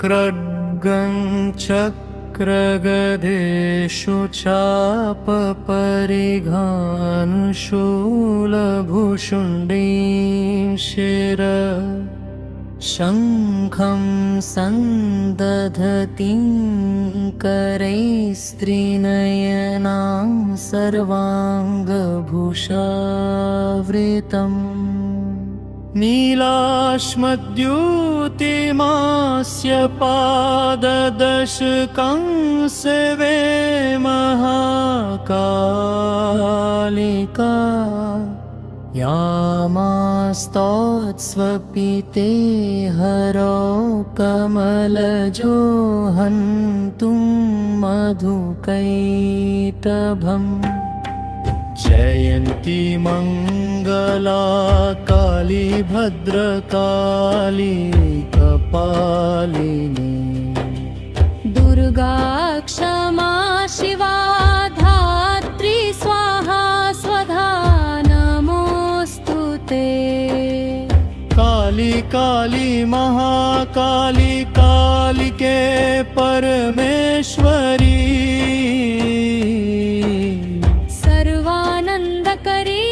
क्रड्गं चक्रगदेषु चापपरिघानुशूलभुशुण्डीं शिर शङ्खं सन्दधतीं करैस्त्रिनयनां सर्वाङ्गभूषावृतम् नीलाश्मद्युतिमास्य पाददशकं सेवे महाकालिका यामास्तोत्स्वपिते हरौ कमलजो हन्तुं मधुकैटभम् जयन्ती मङ्गला काली भद्रकाली कपालिनी दुर्गा क्षमा शिवा धात्री स्वाहा स्वधा नमोऽस्तु ते काली काली महाकाली कालिके परमेश्वरी सर्वानन्दकरी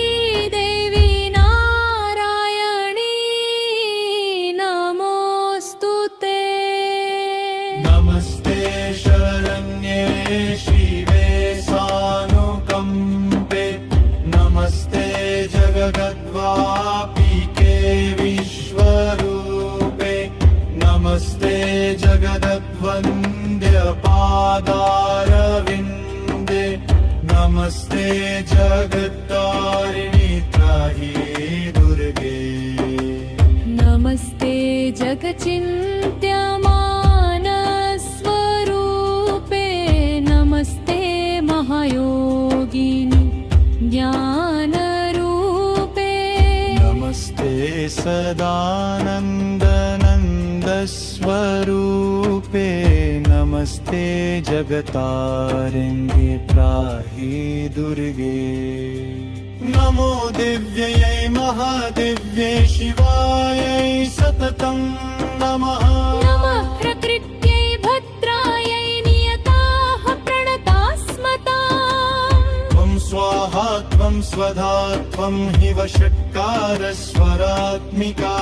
देवी नारायणी नमोऽस्तु ते नमस्ते शरण्ये शिवे सानुकम्पे नमस्ते जगद्व्यापिके विश्वरूपे नमस्ते जगदद्वन्द्यपादारविन्दे नमस्ते जगत्तारिणि त्राहि दुर्गे नमस्ते जगचिन्त्यमानस्वरूपे नमस्ते महायोगिनि ज्ञानरूपे नमस्ते सदानन्दनन्दस्वरूपे नमस्ते जगतारिण्ये त्राहि दुर्गे नमो दिव्यै महादिव्यै शिवायै सततं नमः नमः प्रकृत्यै भद्रायै नियताः प्रणतास्मताम् त्वं स्वाहा त्वं स्वधा त्वं हि वषट्कार स्वरात्मिका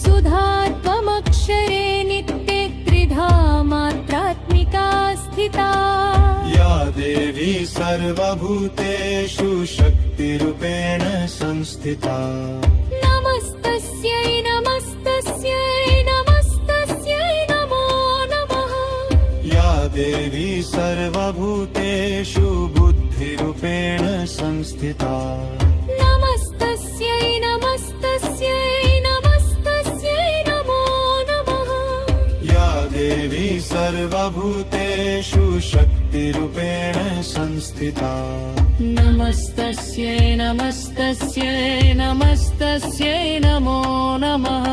सुधा त्वमक्षरे नित्ये त्रिधा मात्रात्मिका स्थिता या देवी सर्वभूतेषु शक्तिरूपेण संस्थिता नमस्तस्यै नमस्तस्यै नमस्तस्यै नमो नमः या देवी सर्वभूतेषु बुद्धिरूपेण संस्थिता नमस्तस्यै नमस्तस्यै नमस्तस्यै नमो नमः या देवी सर्वभूतेषु शक्तिरूपेण संस्थिता नमस्तस्यै नमस्तस्यै नमस्तस्यै नमो नमः